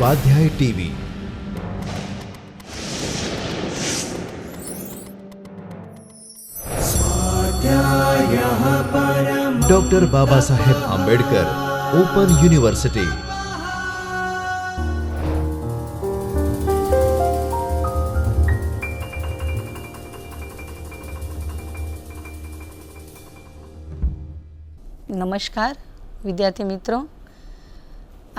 स्वाध्याय TV doctor Baba Saheb Ambedkar open university. નમસ્કાર વિદ્યાર્થી મિત્રો,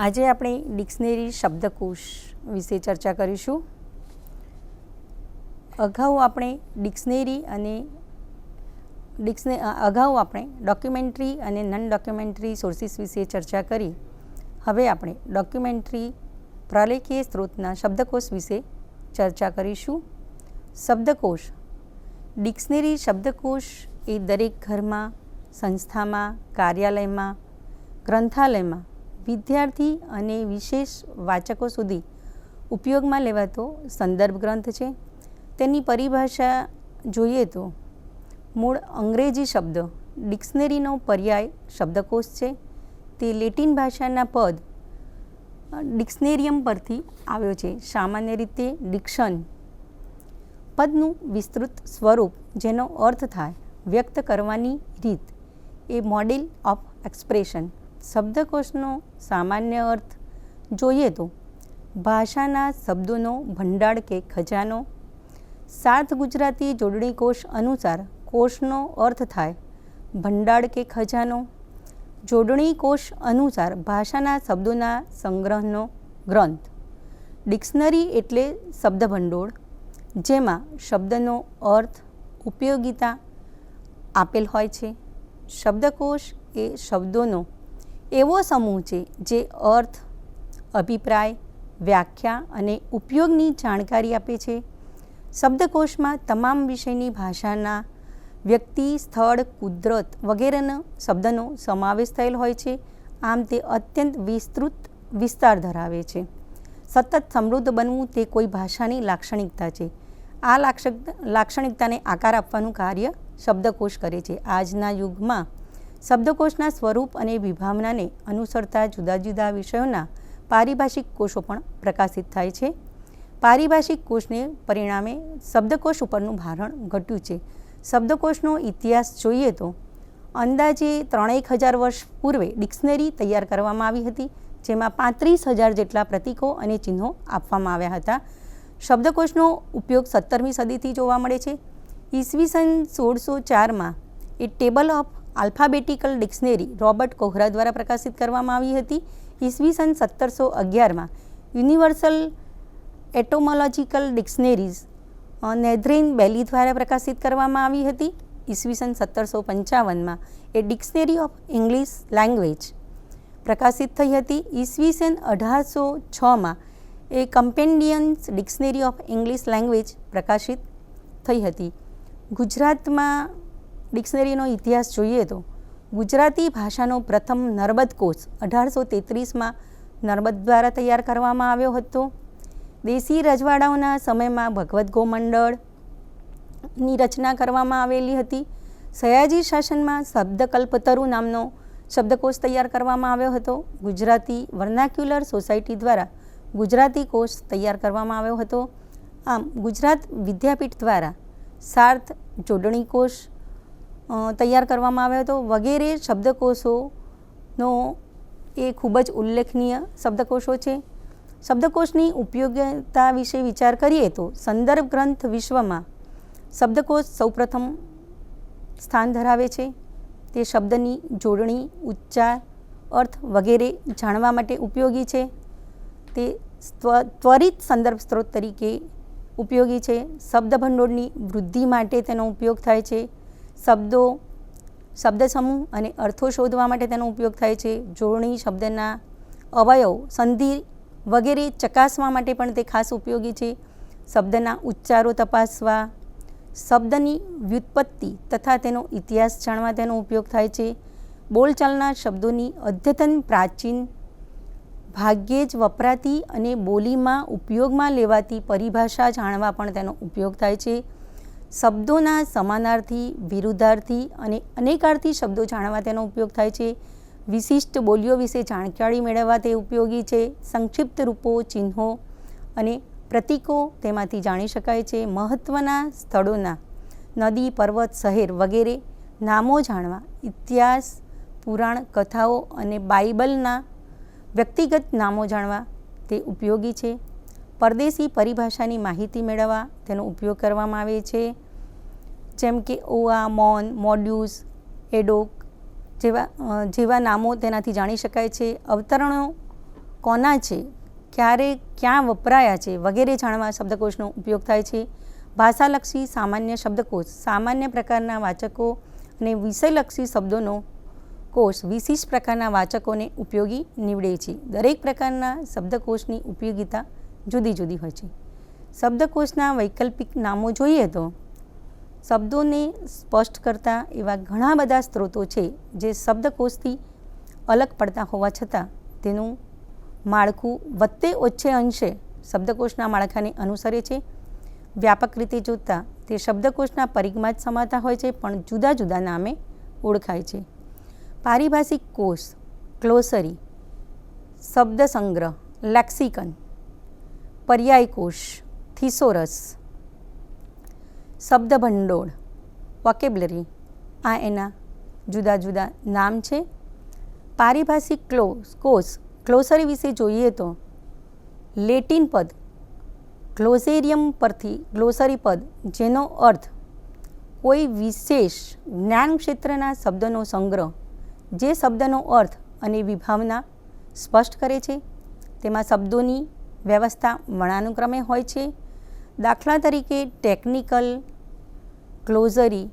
આજે આપણે ડિક્શનરી શબ્દકોશ વિશે ચર્ચા કરીશું. અગાઉ આપણે ડોક્યુમેન્ટરી અને નન ડોક્યુમેન્ટરી સોર્સિસ વિશે ચર્ચા કરી. હવે આપણે ડોક્યુમેન્ટરી પ્રલેખીય સ્ત્રોતના શબ્દકોશ વિશે ચર્ચા કરીશું. શબ્દકોશ. ડિક્શનરી શબ્દકોશ એ દરેક ઘરમાં, સંસ્થામાં, કાર્યાલયમાં, ગ્રંથાલયમાં વિદ્યાર્થી અને વિશેષ વાચકો સુધી ઉપયોગમાં લેવાતો સંદર્ભ ગ્રંથ છે. તેની પરિભાષા જોઈએ તો મૂળ અંગ્રેજી શબ્દ ડિક્શનરીનો પર્યાય શબ્દકોશ છે. તે લેટિન ભાષાના પદ ડિક્શનેરિયમ પરથી આવ્યો છે. સામાન્ય રીતે ડિક્શન પદનું વિસ્તૃત સ્વરૂપ, જેનો અર્થ થાય વ્યક્ત કરવાની રીત, એ મોડેલ ઓફ એક્સપ્રેશન. શબ્દકોશનો સામાન્ય અર્થ જોઈએ તો ભાષાના શબ્દોનો ભંડાર કે ખજાનો. સાત ગુજરાતી જોડણી કોશ અનુસાર કોશનો અર્થ થાય ભંડાર કે ખજાનો. જોડણી કોશ અનુસાર ભાષાના શબ્દોના સંગ્રહનો ગ્રંથ. ડિક્શનરી એટલે શબ્દભંડોળ, જેમાં શબ્દનો અર્થ, ઉપયોગિતા આપેલ હોય છે. શબ્દકોશ એ શબ્દોનો એવો સમૂહ છે જે અર્થ, અભિપ્રાય, વ્યાખ્યા અને ઉપયોગની જાણકારી આપે છે. શબ્દકોશમાં તમામ વિષયની ભાષાના, વ્યક્તિ, સ્થળ, કુદરત વગેરેના શબ્દનો સમાવેશ થયેલ હોય છે. આમ તે અત્યંત વિસ્તૃત વિસ્તાર ધરાવે છે. સતત સમૃદ્ધ બનવું તે કોઈ ભાષાની લાક્ષણિકતા છે. આ લાક્ષણિકતાને આકાર આપવાનું કાર્ય શબ્દકોશ કરે છે. આજના યુગમાં શબ્દકોશના સ્વરૂપ અને વિભાવનાને અનુસરતા જુદા જુદા વિષયોના પારિભાષિક કોશો પણ પ્રકાશિત થાય છે. પારિભાષિક કોશને પરિણામે શબ્દકોશ ઉપરનું ભારણ ઘટ્યું છે. શબ્દકોશનો ઇતિહાસ જોઈએ તો અંદાજે 3,000 વર્ષ પૂર્વે ડિક્શનરી તૈયાર કરવામાં આવી હતી, જેમાં 35,000 જેટલા પ્રતીકો અને ચિહ્નો આપવામાં આવ્યા હતા. શબ્દકોશનો ઉપયોગ 17મી સદીથી જોવા મળે છે. ઈસવીસન 1604માં a table of alphabetical dictionary Robert Cawdrey દ્વારા પ્રકાશિત કરવામાં આવી હતી. ઈસવીસન 1711માં યુનિવર્સલ એટોમોલોજીકલ ડિક્શનરીઝ નેધરેન બેલી દ્વારા પ્રકાશિત કરવામાં આવી હતી. ઈસવીસન 1755માં એ ડિક્શનરી ઓફ ઇંગ્લિશ લેંગ્વેજ પ્રકાશિત થઈ હતી. ઈસવીસન 1806માં એ કમ્પેન્ડિયન્સ ડિક્શનરી ઓફ ઇંગ્લિશ લેંગ્વેજ પ્રકાશિત થઈ હતી. ગુજરાતમાં ડિક્શનરીનો ઇતિહાસ જોઈએ તો ગુજરાતી ભાષાનો પ્રથમ નર્મદ કોશ 1833માં નર્મદ દ્વારા તૈયાર કરવામાં આવ્યો હતો. દેશી રજવાડાઓના સમયમાં ભગવદ્ ગોમંડળની રચના કરવામાં આવેલી હતી. સયાજી શાસનમાં શબ્દકલ્પતરુ નામનો શબ્દકોશ તૈયાર કરવામાં આવ્યો હતો. ગુજરાતી વર્નાક્યુલર સોસાયટી દ્વારા ગુજરાતી કોશ તૈયાર કરવામાં આવ્યો હતો. આમ ગુજરાત વિદ્યાપીઠ દ્વારા સાર્થ જોડણી કોશ તૈયાર કરવામાં આવ્યો હતો. વગેરે શબ્દકોશોનો એ ખૂબ જ ઉલ્લેખનીય શબ્દકોશો છે. શબ્દકોશની ઉપયોગિતા વિશે વિચાર કરીએ તો સંદર્ભ ગ્રંથ વિશ્વમાં શબ્દકોશ સૌપ્રથમ સ્થાન ધરાવે છે. તે શબ્દની જોડણી, ઉચ્ચાર, અર્થ વગેરે જાણવા માટે ઉપયોગી છે. તે ત્વરિત સંદર્ભ સ્ત્રોત તરીકે ઉપયોગી છે. શબ્દભંડોળની વૃદ્ધિ માટે તેનો ઉપયોગ થાય છે. શબ્દો, શબ્દ સમૂહ અને અર્થો શોધવા માટે તેનો ઉપયોગ થાય છે. જોડણી, શબ્દના અવયવ, સંધિ વગેરે ચકાસવા માટે પણ તે ખાસ ઉપયોગી છે. શબ્દના ઉચ્ચારો તપાસવા, શબ્દની વ્યુત્પત્તિ તથા તેનો ઇતિહાસ જાણવા તેનો ઉપયોગ થાય છે. બોલચાલના શબ્દોની અદ્યતન, પ્રાચીન, ભાગ્યે જ વપરાતી અને બોલીમાં ઉપયોગમાં લેવાતી પરિભાષા જાણવા પણ તેનો ઉપયોગ થાય છે. શબ્દોના સમાનાર્થી, વિરુદ્ધાર્થી અને અનેકાર્થી શબ્દો જાણવા તેનો ઉપયોગ થાય છે. વિશિષ્ટ બોલીઓ વિશે જાણકારી મેળવવા તે ઉપયોગી છે. સંક્ષિપ્ત રૂપો, ચિહ્નો અને પ્રતીકો તેમાંથી જાણી શકાય છે. મહત્ત્વના સ્થળોના નદી, પર્વત, શહેર વગેરે નામો જાણવા ઇતિહાસ, પુરાણ, કથાઓ અને બાઇબલના વ્યક્તિગત નામો જાણવા તે ઉપયોગી છે. પરદેશી પરિભાષાની માહિતી મેળવવા તેનો ઉપયોગ કરવામાં આવે છે. જેમ કે ઓઆ, મોન, મોડ્યુસ, એડોક જેવા નામો તેનાથી જાણી શકાય છે. અવતરણો કોના છે, ક્યારે, ક્યાં વપરાયા છે વગેરે જાણવા શબ્દકોશનો ઉપયોગ થાય છે. ભાષાલક્ષી સામાન્ય શબ્દકોશ સામાન્ય પ્રકારના વાચકો અને વિષયલક્ષી શબ્દોનો કોષ વિશિષ્ટ પ્રકારના વાચકોને ઉપયોગી નીવડે છે. દરેક પ્રકારના શબ્દકોશની ઉપયોગિતા જુદી જુદી હોય છે. શબ્દકોશના વૈકલ્પિક નામો જોઈએ તો શબ્દોને સ્પષ્ટ કરતા એવા ઘણા બધા સ્ત્રોતો છે જે શબ્દકોશથી અલગ પડતા હોવા છતાં તેનું માળખું વત્તે ઓછે અંશે શબ્દકોશના માળખાને અનુસરે છે. વ્યાપક રીતે જોતાં તે શબ્દકોશના પરિઘમાં જ સમાતા હોય છે, પણ જુદા જુદા નામે ઓળખાય છે. પારિભાષિક કોષ, ગ્લોસરી, શબ્દ સંગ્રહ, લેક્સિકન, પર્યાય કોષ, થિસોરસ, શબ્દ ભંડોળ, વોકેબ્લરી આ એના જુદા જુદા નામ છે. પારિભાષિક કોષ ગ્લોસરી વિશે જોઈએ તો લેટિન પદ ગ્લોસેરિયમ પરથી ગ્લોસરી પદ, જેનો અર્થ કોઈ વિશેષ જ્ઞાન ક્ષેત્રના શબ્દનો સંગ્રહ, જે શબ્દનો અર્થ અને વિભાવના સ્પષ્ટ કરે છે. તેમાં શબ્દોની વ્યવસ્થા વર્ણાનુક્રમે હોય છે. દાખલા તરીકે technical glossary,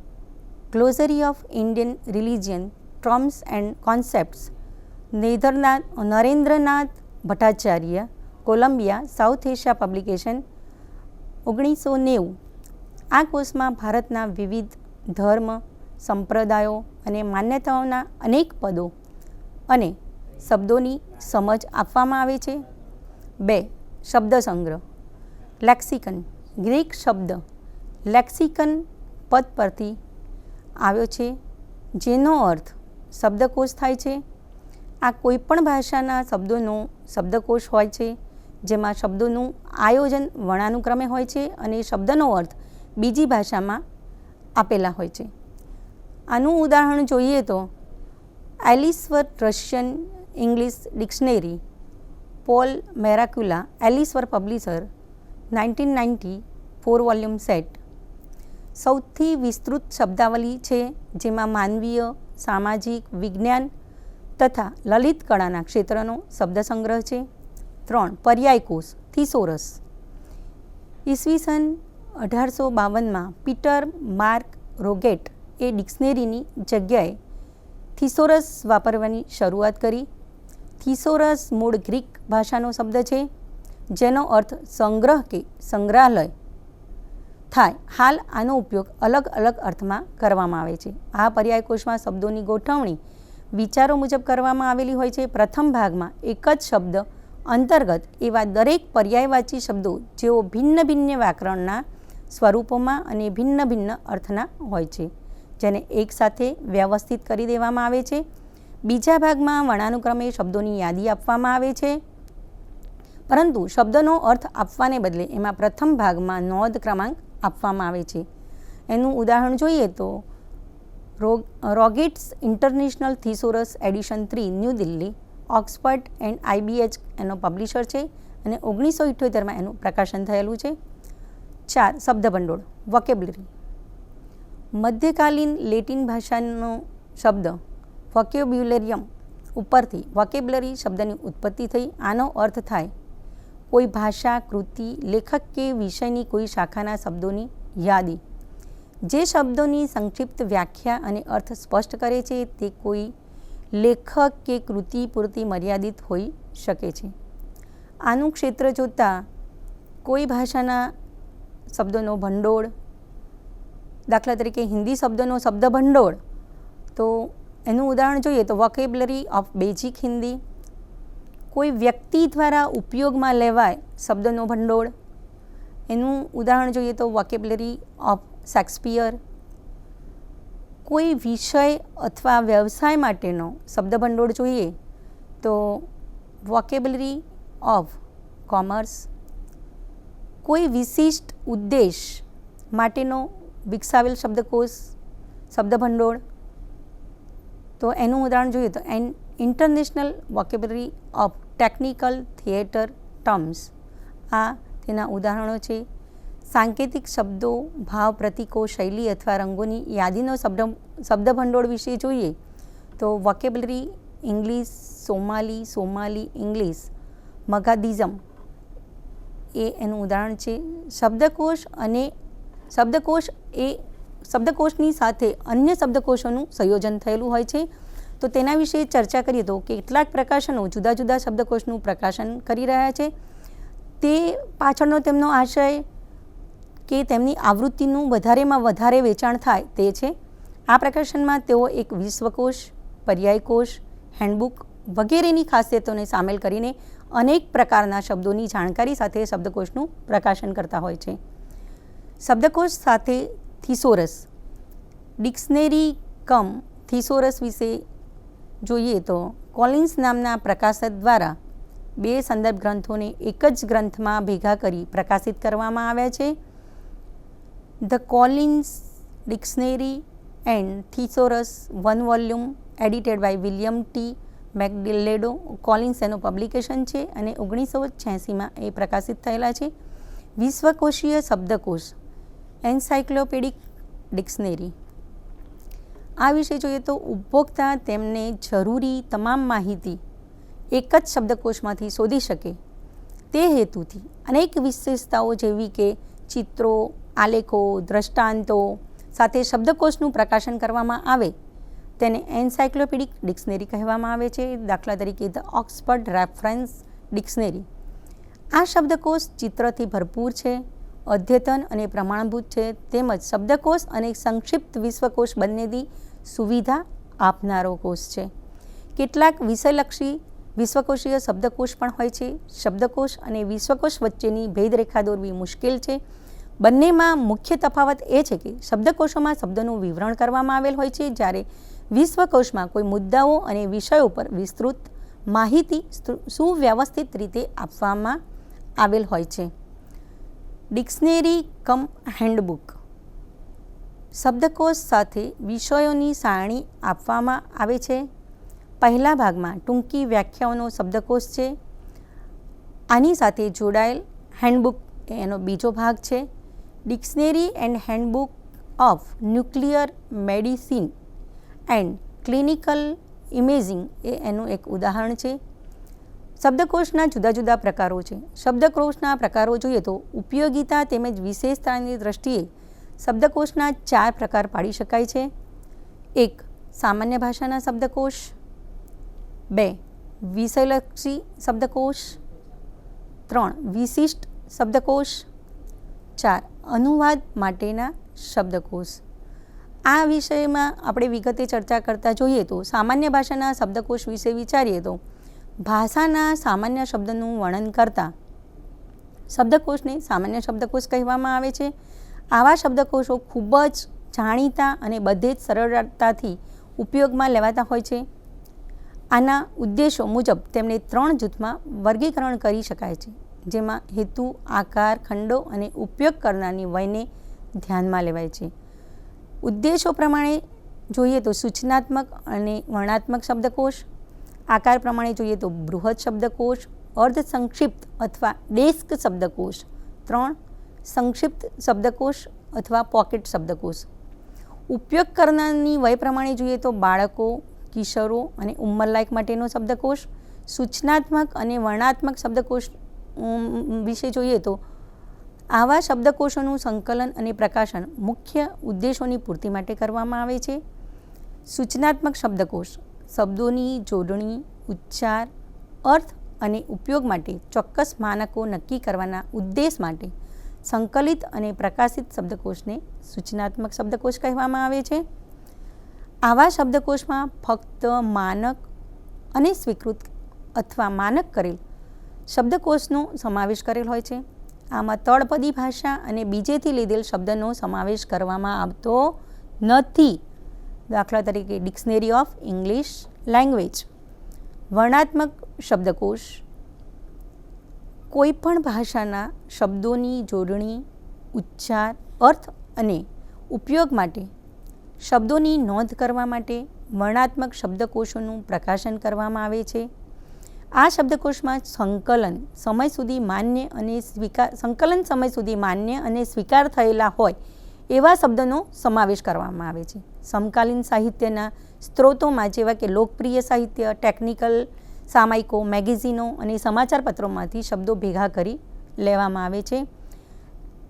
glossary of Indian religion terms and concepts, Narendranath Bhattacharya, Columbia, South Asia publication, 1990. આ કોર્સમાં ભારતના વિવિધ ધર્મ, સંપ્રદાયો અને માન્યતાઓના અનેક પદો અને શબ્દોની સમજ આપવામાં આવે છે. 2. શબ્દ સંગ્રહ, લેક્સિકન, ગ્રીક શબ્દ લેક્સિકન પદ પરથી આવ્યો છે, જેનો અર્થ શબ્દકોશ થાય છે. આ કોઈપણ ભાષાના શબ્દોનો શબ્દકોશ હોય છે, જેમાં શબ્દોનું આયોજન વર્ણાનુક્રમે હોય છે અને શબ્દનો અર્થ બીજી ભાષામાં આપેલા હોય છે. આનું ઉદાહરણ જોઈએ તો Ellsworth Russian English dictionary, Paul મેરાક્યુલા, એલિસવર પબ્લિશર, 1990, 4 વોલ્યુમ સેટ. સૌથી વિસ્તૃત શબ્દાવલી છે, જેમાં માનવીય, સામાજિક, વિજ્ઞાન તથા લલિત કળાના ક્ષેત્રનો શબ્દ સંગ્રહ છે. 3. પર્યાય કોષ, થિસોરસ. ઈસવીસન 1852માં પીટર માર્ક રોગેટ એ ડિક્શનરીની જગ્યાએ થિસોરસ વાપરવાની શરૂઆત કરી. થિસોરસ મૂળ ગ્રીક ભાષાનો શબ્દ છે, જેનો અર્થ સંગ્રહ કે સંગ્રહાલય થાય. હાલ આનો ઉપયોગ અલગ અલગ અર્થમાં કરવામાં આવે છે. આ પર્યાય કોષમાં શબ્દોની ગોઠવણી વિચારો મુજબ કરવામાં આવેલી હોય છે. પ્રથમ ભાગમાં એક જ શબ્દ અંતર્ગત એવા દરેક પર્યાયવાચી શબ્દો જેઓ ભિન્ન ભિન્ન વ્યાકરણના સ્વરૂપોમાં અને ભિન્ન ભિન્ન અર્થના હોય છે, જેને એકસાથે વ્યવસ્થિત કરી દેવામાં આવે છે. બીજા ભાગમાં વર્ણાનુક્રમે શબ્દોની યાદી આપવામાં આવે છે, પરંતુ શબ્દનો અર્થ આપવાને બદલે એમાં પ્રથમ ભાગમાં નોંધ ક્રમાંક આપવામાં આવે છે. એનું ઉદાહરણ જોઈએ તો Roget's international thesaurus edition 3, New Delhi, Oxford and IBH એનો પબ્લિશર છે અને 1978માં એનું પ્રકાશન થયેલું છે. 4. શબ્દભંડોળ, વોકેબ્લરી. મધ્યકાલીન લેટિન ભાષાનો શબ્દ વોકેબ્યુલેરિયમ ઉપરથી વોકેબ્લરી શબ્દની ઉત્પત્તિ થઈ. આનો અર્થ થાય કોઈ ભાષા, કૃતિ, લેખક કે વિષયની કોઈ શાખાના શબ્દોની યાદી. જે શબ્દોની સંક્ષિપ્ત વ્યાખ્યા અને અર્થ સ્પષ્ટ કરે છે તે કોઈ લેખક કે કૃતિ પૂરતી મર્યાદિત હોઈ શકે છે. આનું ક્ષેત્ર જોતાં કોઈ ભાષાના શબ્દોનો ભંડોળ, દાખલા તરીકે હિન્દી શબ્દનો શબ્દ ભંડોળ, તો એનું ઉદાહરણ જોઈએ તો વોકેબ્લરી ઓફ બેઝિક હિન્દી. કોઈ વ્યક્તિ દ્વારા ઉપયોગમાં લેવાય શબ્દનો ભંડોળ, એનું ઉદાહરણ જોઈએ તો વોકેબ્લરી ઓફ શેક્સપિયર. કોઈ વિષય અથવા વ્યવસાય માટેનો શબ્દભંડોળ જોઈએ તો વોકેબ્યુલરી ઓફ કોમર્સ. કોઈ વિશિષ્ટ ઉદ્દેશ માટેનો વિકસાવેલ શબ્દકોશ શબ્દભંડોળ, તો એનું ઉદાહરણ જોઈએ તો international vocabulary of technical theatre terms. આ તેના ઉદાહરણો છે. સાંકેતિક શબ્દો, ભાવ, પ્રતીકો, શૈલી અથવા રંગોની યાદીનો શબ્દભંડોળ વિશે જોઈએ તો વોકેબ્યુલરી ઇંગ્લિશ, સોમાલી ઇંગ્લિશ, મગાદિઝમ એ એનું ઉદાહરણ છે. શબ્દકોશની સાથે અન્ય શબ્દકોશોનું સંયોજન થયેલું હોય છે. તો તેના વિશે ચર્ચા કરીએ તો કેટલાક પ્રકાશનો જુદા જુદા શબ્દકોશનું પ્રકાશન કરી રહ્યા છે. તે પાછળનો તેમનો આશય કે તેમની આવૃત્તિનું વધારેમાં વધારે વેચાણ થાય તે છે. આ પ્રકાશનમાં તેઓ એક વિશ્વકોશ, પર્યાયકોશ, હેન્ડબુક વગેરેની ખાસિયતોને સામેલ કરીને અનેક પ્રકારના શબ્દોની જાણકારી સાથે શબ્દકોશનું પ્રકાશન કરતા હોય છે. શબ્દકોશ સાથે થિસોરસ. ડિક્શનરી કમ થિસોરસ વિશે જોઈએ તો કોલિન્સ નામના પ્રકાશક દ્વારા 2 સંદર્ભ ગ્રંથોને એક જ ગ્રંથમાં ભેગા કરી પ્રકાશિત કરવામાં આવ્યા છે. The Collins dictionary and thesaurus 1 volume edited by William T Macleod. Collins એનું પબ્લિકેશન છે અને 1986માં એ પ્રકાશિત થયેલા છે. વિશ્વકોશીય શબ્દકોશ એન્સાઇક્લોપેડિક ડિક્શનરી. આ વિશે જોઈએ તો ઉપભોક્તા તેમને જરૂરી તમામ માહિતી એક જ શબ્દકોશમાંથી શોધી શકે તે હેતુથી અનેક વિશેષતાઓ જેવી કે ચિત્રો, આલેખો, દ્રષ્ટાંતો સાથે શબ્દકોશનું પ્રકાશન કરવામાં આવે તેને એન્સાઇક્લોપેડિક ડિક્શનરી કહેવામાં આવે છે. દાખલા તરીકે ધ ઓક્સફર્ડ રેફરન્સ ડિક્શનરી. આ શબ્દકોશ ચિત્રથી ભરપૂર છે, અદ્યતન અને પ્રમાણભૂત છે, તેમજ શબ્દકોશ અને સંક્ષિપ્ત વિશ્વકોશ બંનેની સુવિધા આપનારો કોષ છે. કેટલાક વિષયલક્ષી વિશ્વકોશીય શબ્દકોશ પણ હોય છે. શબ્દકોશ અને વિશ્વકોશ વચ્ચેની ભેદરેખા દોરવી મુશ્કેલ છે. બંનેમાં મુખ્ય તફાવત એ છે કે શબ્દકોશોમાં શબ્દોનું વિવરણ કરવામાં આવેલ હોય છે, જ્યારે વિશ્વકોશમાં કોઈ મુદ્દાઓ અને વિષયો પર વિસ્તૃત માહિતી સુવ્યવસ્થિત રીતે આપવામાં આવેલ હોય છે. ડિક્શનરી કમ હેન્ડબુક. શબ્દકોશ સાથે વિષયોની સારણી આપવામાં આવે છે. પહેલા ભાગમાં ટૂંકી વ્યાખ્યાઓનો શબ્દકોશ છે. આની સાથે જોડાયેલ હેન્ડબુક એનો બીજો ભાગ છે. Dictionary and handbook of nuclear medicine and clinical imaging એ એનું એક ઉદાહરણ છે. શબ્દકોશના જુદા જુદા પ્રકારો છે. શબ્દકોશના પ્રકારો જોઈએ તો ઉપયોગિતા તેમજ વિશેષતાની દ્રષ્ટિએ શબ્દકોશના 4 પ્રકાર પાડી શકાય છે. 1. સામાન્ય ભાષાના શબ્દકોશ. 2. વિષયલક્ષી શબ્દકોશ. 3. વિશિષ્ટ શબ્દકોશ. 4. અનુવાદ માટેના શબ્દકોશ. આ વિષયમાં આપણે વિગતે ચર્ચા કરતા જોઈએ તો સામાન્ય ભાષાના શબ્દકોશ વિશે વિચારીએ તો ભાષાના સામાન્ય શબ્દનું વર્ણન કરતા શબ્દકોશને સામાન્ય શબ્દકોશ કહેવામાં આવે છે. આવા શબ્દકોશો ખૂબ જ જાણીતા અને બધે જ સરળતાથી ઉપયોગમાં લેવાતા હોય છે. આના ઉદ્દેશો મુજબ તેમને 3 જૂથમાં વર્ગીકરણ કરી શકાય છે, જેમાં હેતુ, આકાર, ખંડો અને ઉપયોગ કરનારની વયને ધ્યાનમાં લેવાય છે. ઉદ્દેશો પ્રમાણે જોઈએ તો સૂચનાત્મક અને વર્ણનાત્મક શબ્દકોશ. આકાર પ્રમાણે જોઈએ તો બૃહદ શબ્દકોશ, અર્ધ સંક્ષિપ્ત અથવા ડેસ્ક શબ્દકોશ. 3. સંક્ષિપ્ત શબ્દકોશ અથવા પોકેટ શબ્દકોશ. ઉપયોગ કરનારની વય પ્રમાણે જોઈએ તો બાળકો, કિશોરો અને ઉંમરલાયક માટેનો શબ્દકોશ. સૂચનાત્મક અને વર્ણનાત્મક શબ્દકોશ વિશે જોઈએ તો આવા શબ્દકોશોનું સંકલન અને પ્રકાશન મુખ્ય ઉદ્દેશોની પૂર્તિ માટે કરવામાં આવે છે. સૂચનાત્મક શબ્દકોશ શબ્દોની જોડણી, ઉચ્ચાર, અર્થ અને ઉપયોગ માટે ચોક્કસ માનકો નક્કી કરવાના ઉદ્દેશ માટે સંકલિત અને પ્રકાશિત શબ્દકોશને સૂચનાત્મક શબ્દકોશ કહેવામાં આવે છે. આવા શબ્દકોશમાં ફક્ત માનક અને સ્વીકૃત અથવા માનક કરેલ શબ્દકોશનો સમાવેશ કરેલ હોય છે. આમાં તળપદી ભાષા અને બીજેથી લીધેલ શબ્દનો સમાવેશ કરવામાં આવતો નથી. દાખલા તરીકે ડિક્શનરી ઓફ ઇંગ્લિશ લેંગ્વેજ. વર્ણાત્મક શબ્દકોશ કોઈપણ ભાષાના શબ્દોની જોડણી, ઉચ્ચાર, અર્થ અને ઉપયોગ માટે શબ્દોની નોંધ કરવા માટે વર્ણાત્મક શબ્દકોશોનું પ્રકાશન કરવામાં આવે છે. આ શબ્દકોશમાં સંકલન સમય સુધી માન્ય અને સ્વીકાર થયેલા હોય એવા શબ્દોનો સમાવેશ કરવામાં આવે છે. સમકાલીન સાહિત્યના સ્ત્રોતોમાં જેવા કે લોકપ્રિય સાહિત્ય, ટેકનિકલ સામયિકો, મેગેઝિનો અને સમાચાર પત્રોમાંથી શબ્દો ભેગા કરી લેવામાં આવે છે.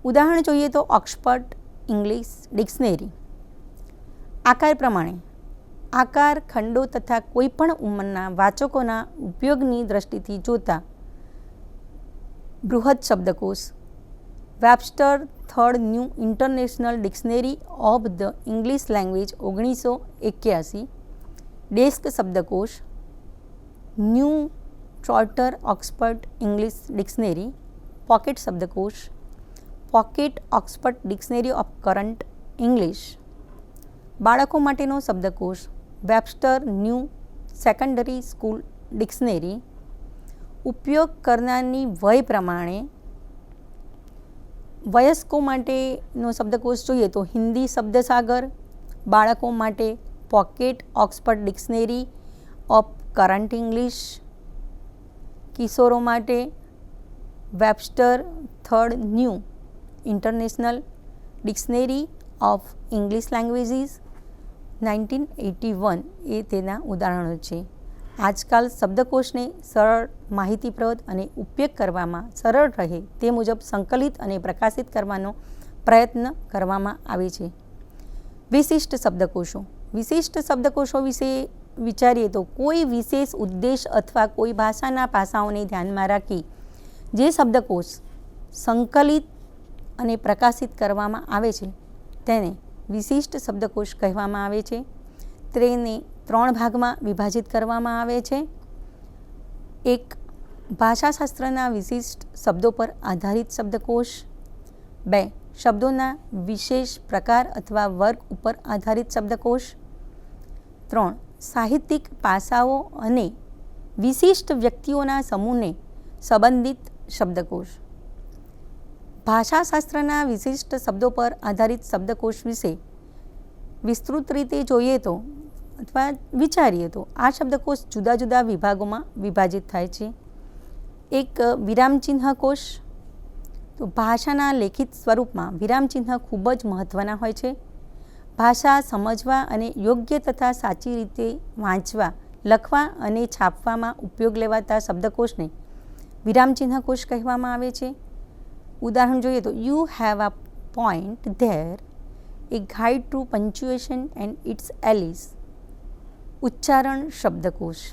ઉદાહરણ જોઈએ તો ઓક્સફર્ડ ઇંગ્લિશ ડિક્શનરી. આકાર પ્રમાણે આકાર, ખંડો તથા કોઈપણ ઉંમરના વાચકોના ઉપયોગની દ્રષ્ટિથી જોતા બૃહદ શબ્દકોશ Webster third new international dictionary of the English language 1981, desk શબ્દકોશ new shorter Oxford English dictionary, pocket શબ્દકોશ pocket Oxford dictionary of current English. બાળકો માટેનો શબ્દકોશ Webster new secondary school dictionary. ઉપયોગ કરનારની વય પ્રમાણે વયસ્કો માટેનો શબ્દકોશ જોઈએ તો હિન્દી શબ્દસાગર, બાળકો માટે pocket Oxford dictionary of current English, કિશોરો માટે Webster third new international dictionary of English languages 1981 એ તેના ઉદાહરણો છે. આજકાલ શબ્દકોશને સરળ, માહિતીપ્રદ અને ઉપયોગ કરવામાં સરળ રહે તે મુજબ સંકલિત અને પ્રકાશિત કરવાનો પ્રયત્ન કરવામાં આવે છે. વિશિષ્ટ શબ્દકોશો. વિશિષ્ટ શબ્દકોશો વિશે વિચારીએ તો કોઈ વિશેષ ઉદ્દેશ અથવા કોઈ ભાષાના પાસાઓને ધ્યાનમાં રાખી જે શબ્દકોશ સંકલિત અને પ્રકાશિત કરવામાં આવે છે તેને વિશિષ્ટ શબ્દકોશ કહેવામાં આવે છે. તેને 3 ભાગમાં વિભાજિત કરવામાં આવે છે. 1. ભાષાશાસ્ત્રના વિશિષ્ટ શબ્દો પર આધારિત શબ્દકોશ. 2. શબ્દોના વિશેષ પ્રકાર અથવા વર્ગ ઉપર આધારિત શબ્દકોશ. 3. સાહિત્યિક પાસાઓ અને વિશિષ્ટ વ્યક્તિઓના સમૂહને સંબંધિત શબ્દકોશ. ભાષાશાસ્ત્રના વિશિષ્ટ શબ્દો પર આધારિત શબ્દકોશ વિશે વિસ્તૃત રીતે જોઈએ તો અથવા વિચારીએ તો આ શબ્દકોશ જુદા જુદા વિભાગોમાં વિભાજિત થાય છે. એક વિરામચિહ્ન કોશ. તો ભાષાના લેખિત સ્વરૂપમાં વિરામચિહ્ન ખૂબ જ મહત્ત્વના હોય છે. ભાષા સમજવા અને યોગ્ય તથા સાચી રીતે વાંચવા, લખવા અને છાપવામાં ઉપયોગ લેવાતા શબ્દકોશને વિરામચિહ્ન કોશ કહેવામાં આવે છે. ઉદાહરણ જોઈએ તો you have a point there, a guide to punctuation and its allies. ઉચ્ચારણ શબ્દકોશ.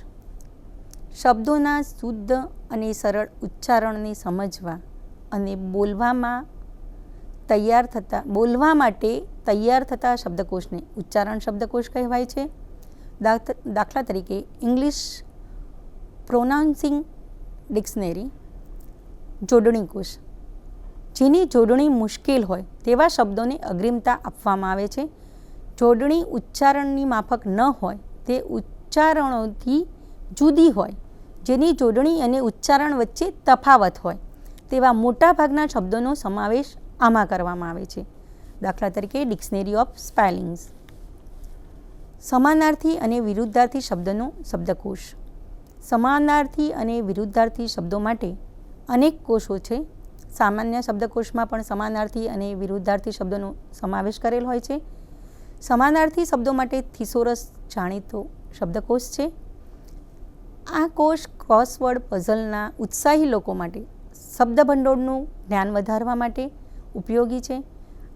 શબ્દોના શુદ્ધ અને સરળ ઉચ્ચારણને સમજવા અને બોલવા માટે તૈયાર થતા શબ્દકોશને ઉચ્ચારણ શબ્દકોશ કહેવાય છે. દાખલા તરીકે ઇંગ્લિશ પ્રોનાઉન્સિંગ ડિક્શનરી. જોડણી કોશ. જેની જોડણી મુશ્કેલ હોય તેવા શબ્દોને અગ્રિમતા આપવામાં આવે છે. જોડણી ઉચ્ચારણની માફક ન હોય તે ઉચ્ચારણોથી જુદી હોય, જેની જોડણી અને ઉચ્ચારણ વચ્ચે તફાવત હોય તેવા મોટાભાગના શબ્દોનો સમાવેશ આમાં કરવામાં આવે છે. દાખલા તરીકે ડિક્શનરી ઓફ સ્પેલિંગ્સ. સમાનાર્થી અને વિરુદ્ધાર્થી શબ્દનો શબ્દકોશ. સમાનાર્થી અને વિરુદ્ધાર્થી શબ્દો માટે અનેક કોષો છે. સામાન્ય શબ્દકોશમાં પણ સમાનાર્થી અને વિરુદ્ધાર્થી શબ્દોનો સમાવેશ કરેલ હોય છે. સમાનાર્થી શબ્દો માટે થિસોરસ જાણીતો શબ્દકોશ છે. આ કોષ ક્રોસવર્ડ પઝલના ઉત્સાહી લોકો માટે શબ્દભંડોળનું જ્ઞાન વધારવા માટે ઉપયોગી છે.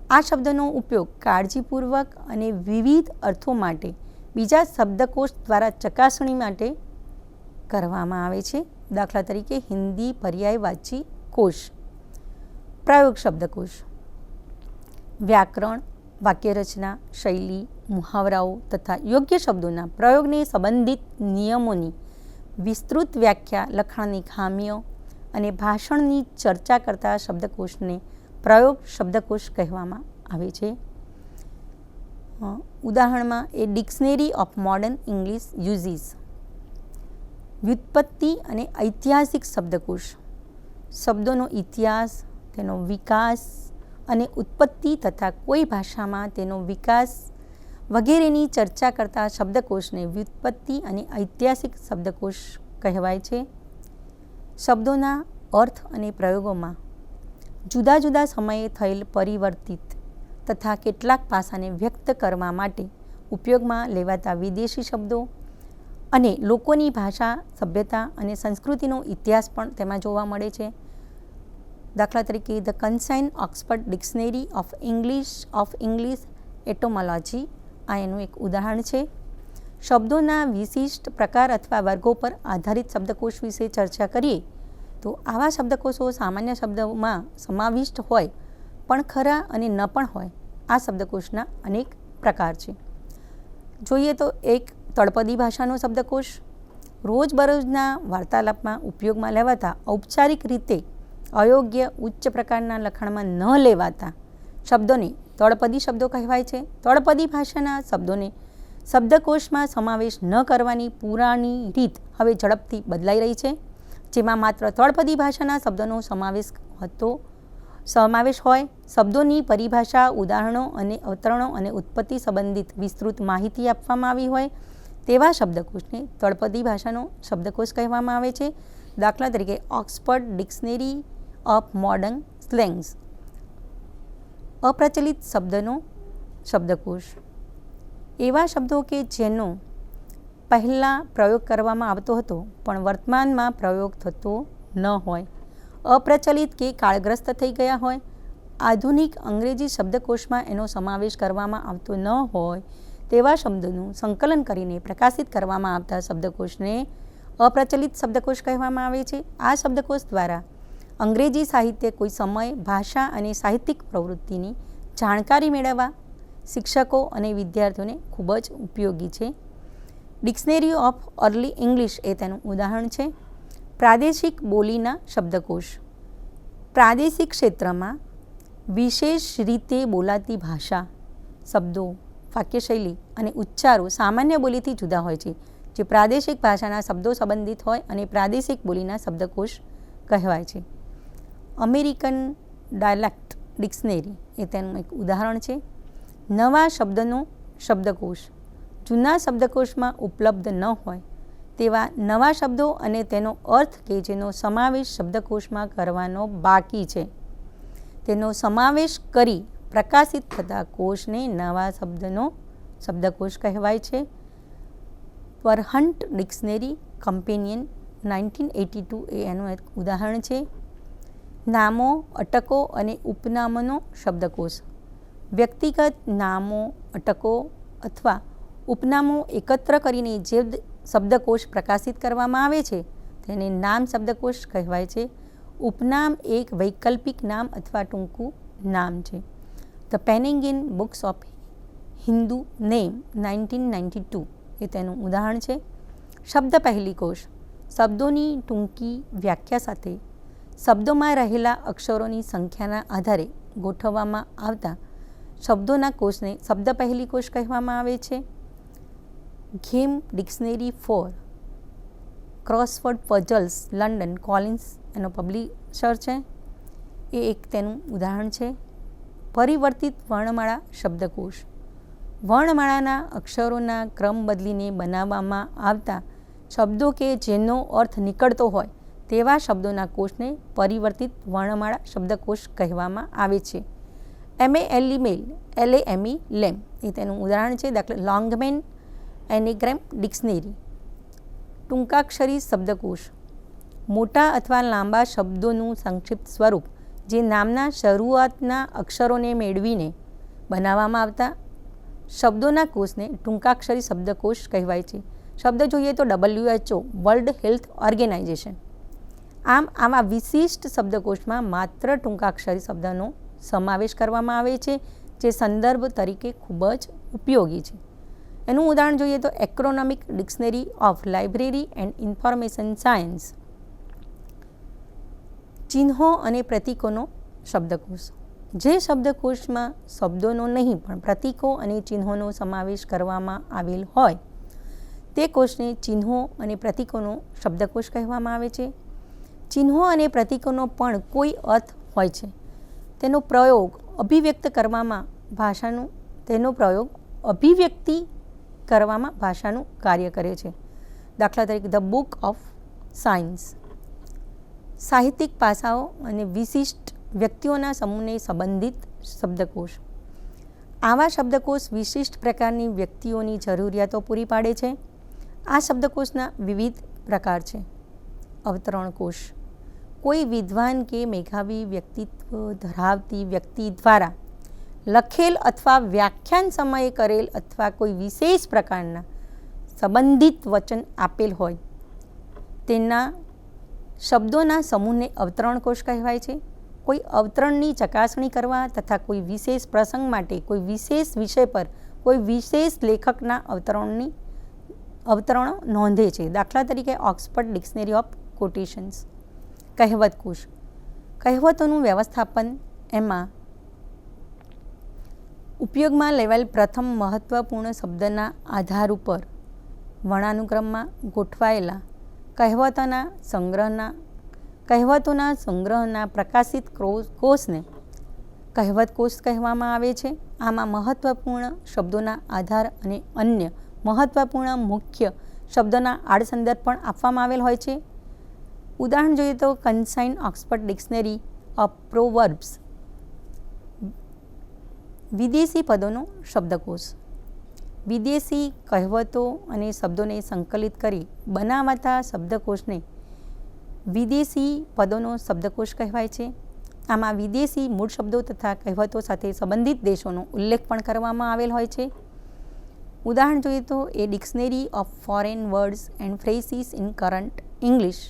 આ શબ્દનો ઉપયોગ કાળજીપૂર્વક અને વિવિધ અર્થો માટે બીજા શબ્દકોશ દ્વારા ચકાસણી માટે કરવામાં આવે છે. દાખલા તરીકે હિન્દી પર્યાયવાચી કોશ. પ્રયોગ શબ્દકોશ. વ્યાકરણ, વાક્યરચના, શૈલી, મુહાવરાઓ તથા યોગ્ય શબ્દોના પ્રયોગને સંબંધિત નિયમોની વિસ્તૃત વ્યાખ્યા, લખાણની ખામીઓ અને ભાષણની ચર્ચા કરતા શબ્દકોશને પ્રયોગ શબ્દકોશ કહેવામાં આવે છે. ઉદાહરણમાં a dictionary of modern English usages. વ્યુત્પત્તિ અને ઐતિહાસિક શબ્દકોશ. શબ્દોનો ઇતિહાસ, તેનો વિકાસ અને ઉત્પત્તિ તથા કોઈ ભાષામાં તેનો વિકાસ વગેરેની ચર્ચા કરતા શબ્દકોશને વ્યુત્પત્તિ અને ઐતિહાસિક શબ્દકોશ કહેવાય છે. શબ્દોના અર્થ અને પ્રયોગોમાં જુદા જુદા સમયે થયેલ પરિવર્તિત તથા કેટલાક પાસાને વ્યક્ત કરવા માટે ઉપયોગમાં લેવાતા વિદેશી શબ્દો અને લોકોની ભાષા, સભ્યતા અને સંસ્કૃતિનો ઇતિહાસ પણ તેમાં જોવા મળે છે. દાખલા તરીકે the concise Oxford dictionary of English etymology આ એનું એક ઉદાહરણ છે. શબ્દોના વિશિષ્ટ પ્રકાર અથવા વર્ગો પર આધારિત શબ્દકોશ વિશે ચર્ચા કરીએ તો આવા શબ્દકોશો સામાન્ય શબ્દોમાં સમાવિષ્ટ હોય પણ ખરા અને ન પણ હોય આ શબ્દકોશના અનેક પ્રકાર છે. જોઈએ તો એક તળપદી ભાષાનો શબ્દકોશ. રોજબરોજના વાર્તાલાપમાં ઉપયોગમાં લેવાતા ઔપચારિક રીતે અયોગ્ય ઉચ્ચ પ્રકારના લખાણમાં ન લેવાતા શબ્દોને તળપદી શબ્દો કહેવાય છે. તળપદી ભાષાના શબ્દોને શબ્દકોશમાં સમાવેશ ન કરવાની પુરાણી રીત હવે ઝડપથી બદલાઈ રહી છે, જેમાં માત્ર તળપદી ભાષાના શબ્દોનો સમાવેશ હોય. શબ્દોની પરિભાષા, ઉદાહરણો અને અવતરણો અને ઉત્પત્તિ સંબંધિત વિસ્તૃત માહિતી આપવામાં આવી હોય તેવા શબ્દકોશને તળપદી ભાષાનો શબ્દકોશ કહેવામાં આવે છે. દાખલા તરીકે ઓક્સફર્ડ ડિક્શનરી ઓફ મોડર્ન સ્લેંગ્સ. અપ્રચલિત શબ્દનો શબ્દકોશ. એવા શબ્દો કે જેનો પહેલાં પ્રયોગ કરવામાં આવતો હતો પણ વર્તમાનમાં પ્રયોગ થતો ન હોય, અપ્રચલિત કે કાળગ્રસ્ત થઈ ગયા હોય, આધુનિક અંગ્રેજી શબ્દકોશમાં એનો સમાવેશ કરવામાં આવતો ન હોય તેવા શબ્દોનું સંકલન કરીને પ્રકાશિત કરવામાં આવતા શબ્દકોશને અપ્રચલિત શબ્દકોશ કહેવામાં આવે છે. આ શબ્દકોશ દ્વારા અંગ્રેજી સાહિત્ય કોઈ સમય, ભાષા અને સાહિત્યિક પ્રવૃત્તિની જાણકારી મેળવવા શિક્ષકો અને વિદ્યાર્થીઓને ખૂબ જ ઉપયોગી છે. ડિક્શનરી ઓફ અર્લી ઇંગ્લિશ એ તેનું ઉદાહરણ છે. પ્રાદેશિક બોલીના શબ્દકોશ. પ્રાદેશિક ક્ષેત્રમાં વિશેષ રીતે બોલાતી ભાષા, શબ્દો, વાક્યશૈલી અને ઉચ્ચારો સામાન્ય બોલીથી જુદા હોય છે, જે પ્રાદેશિક ભાષાના શબ્દો સંબંધિત હોય અને પ્રાદેશિક બોલીના શબ્દકોશ કહેવાય છે. અમેરિકન ડાયલેક્ટ ડિક્શનરી એ તેનું એક ઉદાહરણ છે. નવા શબ્દનો શબ્દકોશ. જૂના શબ્દકોશમાં ઉપલબ્ધ ન હોય તેવા નવા શબ્દો અને તેનો અર્થ કે જેનો સમાવેશ શબ્દકોશમાં કરવાનો બાકી છે, તેનો સમાવેશ કરી પ્રકાશિત થતા કોશને નવા શબ્દનો શબ્દકોશ કહેવાય છે. પરહન્ટ ડિક્શનરી કમ્પેનિયન 1982 એ એનું એક ઉદાહરણ છે. નામો, અટકો અને ઉપનામોનો શબ્દકોશ. વ્યક્તિગત નામો, અટકો અથવા ઉપનામો એકત્ર કરીને જે શબ્દકોશ પ્રકાશિત કરવામાં આવે છે તેને નામ શબ્દકોશ કહેવાય છે. ઉપનામ એક વૈકલ્પિક નામ અથવા ટૂંકું નામ છે. The penguin books of Hindu name 1992 એ તેનું ઉદાહરણ છે. શબ્દ પહેલી કોશ. શબ્દોની ટૂંકી વ્યાખ્યા સાથે શબ્દોમાં રહેલા અક્ષરોની સંખ્યાના આધારે ગોઠવવામાં આવતા શબ્દોના કોષને શબ્દ પહેલી કોષ કહેવામાં આવે છે. Game dictionary for crossword puzzles London Collins એનો પબ્લિશર છે, એ એક તેનું ઉદાહરણ છે. પરિવર્તિત વર્ણમાળા શબ્દકોશ. વર્ણમાળાના અક્ષરોના ક્રમ બદલીને બનાવવામાં આવતા શબ્દો કે જેનો અર્થ નીકળતો હોય તેવા શબ્દોના કોષને પરિવર્તિત વર્ણમાળા શબ્દકોશ કહેવામાં આવે છે. LAME લેમ એ તેનું ઉદાહરણ છે. દાખલા લોંગમેન એનેગ્રામ ડિક્શનરી. ટૂંકાક્ષરી શબ્દકોશ. મોટા અથવા લાંબા શબ્દોનું સંક્ષિપ્ત સ્વરૂપ જે નામના શરૂઆતના અક્ષરોને મેળવીને બનાવવામાં આવતા શબ્દોના કોષને ટૂંકાક્ષરી શબ્દકોશ કહેવાય છે. શબ્દ જોઈએ તો WHO વર્લ્ડ હેલ્થ ઓર્ગેનાઇઝેશન. આમ આવા વિશિષ્ટ શબ્દકોશમાં માત્ર ટૂંકાક્ષરી શબ્દનો સમાવેશ કરવામાં આવે છે, જે સંદર્ભ તરીકે ખૂબ જ ઉપયોગી છે. એનું ઉદાહરણ જોઈએ તો acronymic dictionary of library and information science. ચિહ્નો અને પ્રતીકોનો શબ્દકોશ. જે શબ્દકોશમાં શબ્દોનો નહીં પણ પ્રતીકો અને ચિહ્નોનો સમાવેશ કરવામાં આવેલ હોય તે કોષને ચિહ્નો અને પ્રતીકોનો શબ્દકોશ કહેવામાં આવે છે. ચિહ્નો અને પ્રતીકોનો પણ કોઈ અર્થ હોય છે. તેનો પ્રયોગ અભિવ્યક્ત કરવામાં ભાષાનું કાર્ય કરે છે. દાખલા તરીકે ધ બુક ઓફ સાયન્સ. સાહિત્યિક પાસાઓ અને વિશિષ્ટ વ્યક્તિઓના સમૂહને સંબંધિત શબ્દકોશ. આવા શબ્દકોશ વિશિષ્ટ પ્રકારની વ્યક્તિઓની જરૂરિયાતો પૂરી પાડે છે. આ શબ્દકોશના વિવિધ પ્રકાર છે. અવતરણ કોશ. કોઈ વિદ્વાન કે મેધાવી વ્યક્તિત્વ ધરાવતી વ્યક્તિ દ્વારા લખેલ અથવા વ્યાખ્યાન સમયે કરેલ અથવા કોઈ વિશેષ પ્રકારના સંબંધિત વચન આપેલ હોય તેના શબ્દોના સમૂહને અવતરણ કોશ કહેવાય છે. કોઈ અવતરણની ચકાસણી કરવા તથા કોઈ વિશેષ પ્રસંગ માટે કોઈ વિશેષ વિષય પર કોઈ વિશેષ લેખકના અવતરણો નોંધે છે. દાખલા તરીકે ઓક્સફર્ડ ડિક્શનરી ઓફ કોટેશન્સ. કહેવત કોશ. કહેવતોનું વ્યવસ્થાપન. એમાં ઉપયોગમાં લેવાયેલ પ્રથમ મહત્વપૂર્ણ શબ્દના આધાર ઉપર વર્ણાનુક્રમમાં ગોઠવાયેલા કહેવતોના સંગ્રહના પ્રકાશિત કોષને કહેવત કોષ કહેવામાં આવે છે. આમાં મહત્વપૂર્ણ શબ્દોના આધાર અને અન્ય મહત્વપૂર્ણ મુખ્ય શબ્દોના આડસંદર્ભ પણ આપવામાં આવેલ હોય છે. ઉદાહરણ જોઈએ તો કન્સાઇન ઓક્સફર્ડ ડિક્શનરી ઓફ પ્રોવર્બ્સ. વિદેશી પદોનો શબ્દકોશ. વિદેશી કહેવતો અને શબ્દોને સંકલિત કરી બનાવાતા શબ્દકોશને વિદેશી પદોનો શબ્દકોશ કહેવાય છે. આમાં વિદેશી મૂળ શબ્દો તથા કહેવતો સાથે સંબંધિત દેશોનો ઉલ્લેખ પણ કરવામાં આવેલ હોય છે. ઉદાહરણ જોઈએ તો a dictionary of foreign words and phrases in current English.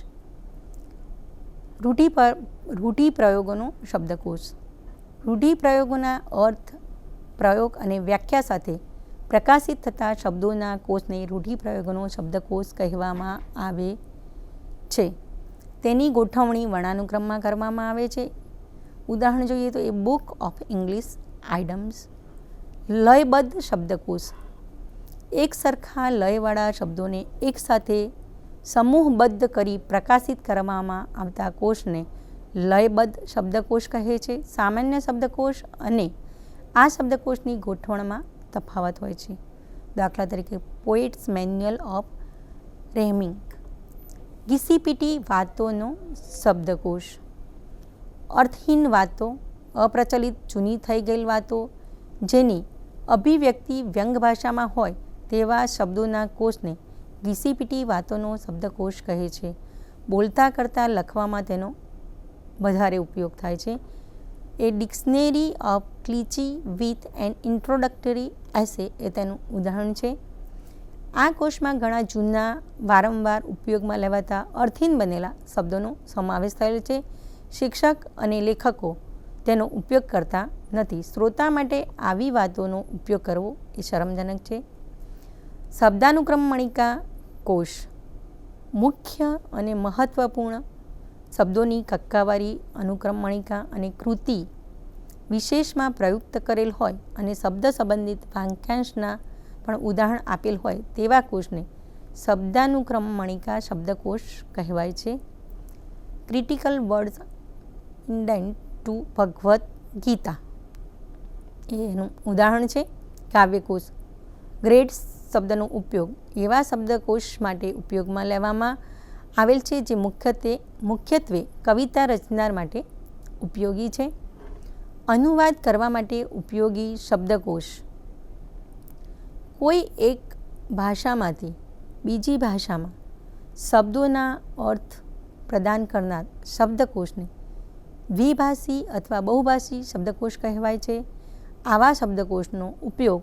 રૂઢિપ્રયોગોનો શબ્દકોશ. રૂઢિપ્રયોગોના અર્થ, પ્રયોગ અને વ્યાખ્યા સાથે પ્રકાશિત થતા શબ્દોના કોષને રૂઢિપ્રયોગોનો શબ્દકોશ કહેવામાં આવે છે. તેની ગોઠવણી વર્ણાનુક્રમમાં કરવામાં આવે છે. ઉદાહરણ જોઈએ તો એ બુક ઓફ ઇંગ્લિશ આઇડમ્સ. લયબદ્ધ શબ્દકોશ. એક સરખા લયવાળા શબ્દોને એકસાથે સમૂહબદ્ધ કરી પ્રકાશિત કરવામાં આવતા કોષને લયબદ્ધ શબ્દકોશ કહે છે. સામાન્ય શબ્દકોશ અને આ શબ્દકોશની ગોઠવણમાં તફાવત હોય છે. દાખલા તરીકે પોએટ્સ મેન્યુઅલ ઓફ રેહમિંગ. ઘીસીપીટી વાતોનો શબ્દકોશ. અર્થહીન વાતો, અપ્રચલિત જૂની થઈ ગયેલ વાતો, જેની અભિવ્યક્તિ વ્યંગ ભાષામાં હોય તેવા શબ્દોના કોષને ઘીસીપીટી વાતોનો શબ્દકોશ કહે છે. બોલતા કરતાં લખવામાં તેનો વધારે ઉપયોગ થાય છે. A dictionary of cliche with an introductory essay એ તેનું ઉદાહરણ છે. આ કોષમાં ઘણા જૂના વારંવાર ઉપયોગમાં લેવાતા અર્થહીન બનેલા શબ્દોનો સમાવેશ થયેલ છે. શિક્ષક અને લેખકો તેનો ઉપયોગ કરતા નથી. શ્રોતા માટે આવી વાતોનો ઉપયોગ કરવો એ શરમજનક છે. શબ્દાનુક્રમ મણિકા કોષ. મુખ્ય અને મહત્વપૂર્ણ શબ્દોની કક્કાવારી અનુક્રમ મણિકા અને કૃતિ વિશેષમાં પ્રયુક્ત કરેલ હોય અને શબ્દ સંબંધિત વાક્યાંશના પણ ઉદાહરણ આપેલ હોય તેવા કોષને શબ્દાનુક્રમ મણિકા શબ્દકોશ કહેવાય છે. Critical words index to Bhagavad Gita એનું ઉદાહરણ છે. કાવ્યકોશ. ગ્રેડ શબ્દનો ઉપયોગ એવા શબ્દકોશ માટે ઉપયોગમાં લેવામાં આવેલ છે જે મુખ્યત્વે કવિતા રચનાર માટે ઉપયોગી છે. અનુવાદ કરવા માટે ઉપયોગી શબ્દકોશ. કોઈ એક ભાષામાંથી બીજી ભાષામાં શબ્દોના અર્થ પ્રદાન કરનાર શબ્દકોશને દ્વિભાષી અથવા બહુભાષી શબ્દકોશ કહેવાય છે. આવા શબ્દકોશનો ઉપયોગ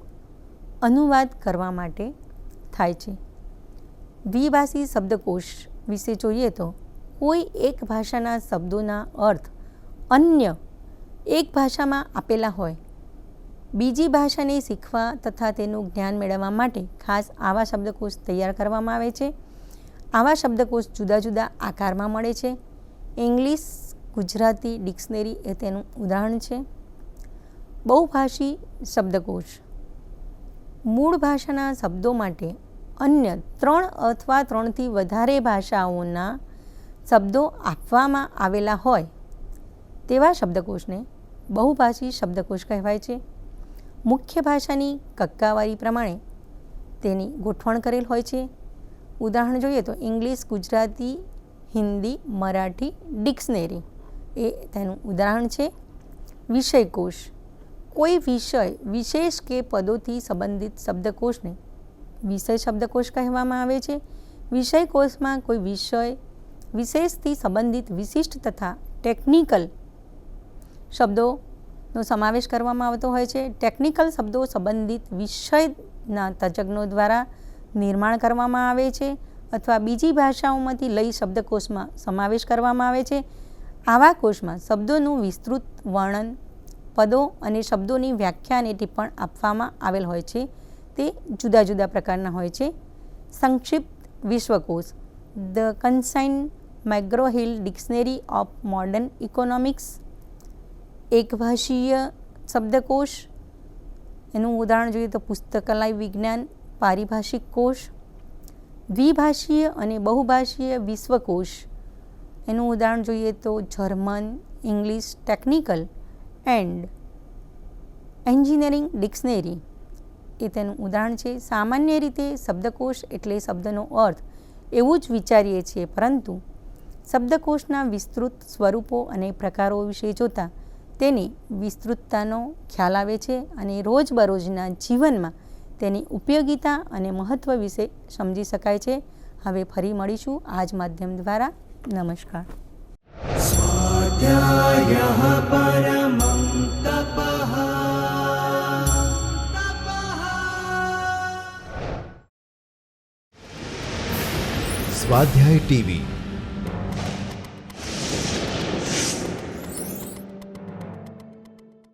અનુવાદ કરવા માટે થાય છે. દ્વિભાષી શબ્દકોશ વિશે જોઈએ તો કોઈ એક ભાષાના શબ્દોના અર્થ અન્ય એક ભાષામાં આપેલા હોય, બીજી ભાષાને શીખવા તથા તેનું જ્ઞાન મેળવવા માટે ખાસ આવા શબ્દકોશ તૈયાર કરવામાં આવે છે. આવા શબ્દકોશ જુદા જુદા આકારમાં મળે છે. ઇંગ્લિશ ગુજરાતી ડિક્શનરી એ તેનું ઉદાહરણ છે. બહુભાષી શબ્દકોશ. મૂળ ભાષાના શબ્દો માટે અન્ય 3 અથવા 3થી વધારે ભાષાઓના શબ્દો આપવામાં આવેલા હોય તેવા શબ્દકોશને બહુભાષી શબ્દકોશ કહેવાય છે. મુખ્ય ભાષાની કક્કાવારી પ્રમાણે તેની ગોઠવણ કરેલ હોય છે. ઉદાહરણ જોઈએ તો ઇંગ્લિશ, ગુજરાતી, હિન્દી, મરાઠી ડિક્શનરી એ તેનું ઉદાહરણ છે. વિષયકોશ. કોઈ વિષય, વિશેષ કે પદોથી સંબંધિત શબ્દકોશને વિષય શબ્દકોશ કહેવામાં આવે છે. વિષયકોશમાં કોઈ વિષય, વિશેષથી સંબંધિત વિશિષ્ટ તથા ટેકનિકલ શબ્દોનો સમાવેશ કરવામાં આવતો હોય છે. ટેકનિકલ શબ્દો સંબંધિત વિષયના તજજ્ઞો દ્વારા નિર્માણ કરવામાં આવે છે અથવા બીજી ભાષાઓમાંથી લઈ શબ્દકોશમાં સમાવેશ કરવામાં આવે છે. આવા કોશમાં શબ્દોનું વિસ્તૃત વર્ણન, પદો અને શબ્દોની વ્યાખ્યા અને ટિપ્પણ આપવામાં આવેલ હોય છે. તે જુદા જુદા પ્રકારના હોય છે. સંક્ષિપ્ત વિશ્વકોશ. The concise McGraw Hill dictionary of modern economics. એકભાષીય શબ્દકોશ. એનું ઉદાહરણ જોઈએ તો પુસ્તકાલય વિજ્ઞાન પારિભાષિક કોશ. દ્વિભાષીય અને બહુભાષીય વિશ્વકોશ. એનું ઉદાહરણ જોઈએ તો German, English technical and engineering dictionary એ તેનું ઉદાહરણ છે. સામાન્ય રીતે શબ્દકોશ એટલે શબ્દનો અર્થ એવું જ વિચારીએ છીએ, પરંતુ શબ્દકોશના વિસ્તૃત સ્વરૂપો અને પ્રકારો વિશે જોતાં તેની વિસ્તૃતતાનો ખ્યાલ આવે છે અને રોજબરોજના જીવનમાં તેની ઉપયોગિતા અને મહત્ત્વ વિશે સમજી શકાય છે. હવે ફરી મળીશું આ જ માધ્યમ દ્વારા. નમસ્કાર. स्वाध्यायः परमं तपः. સ્વાધ્યાય ટીવી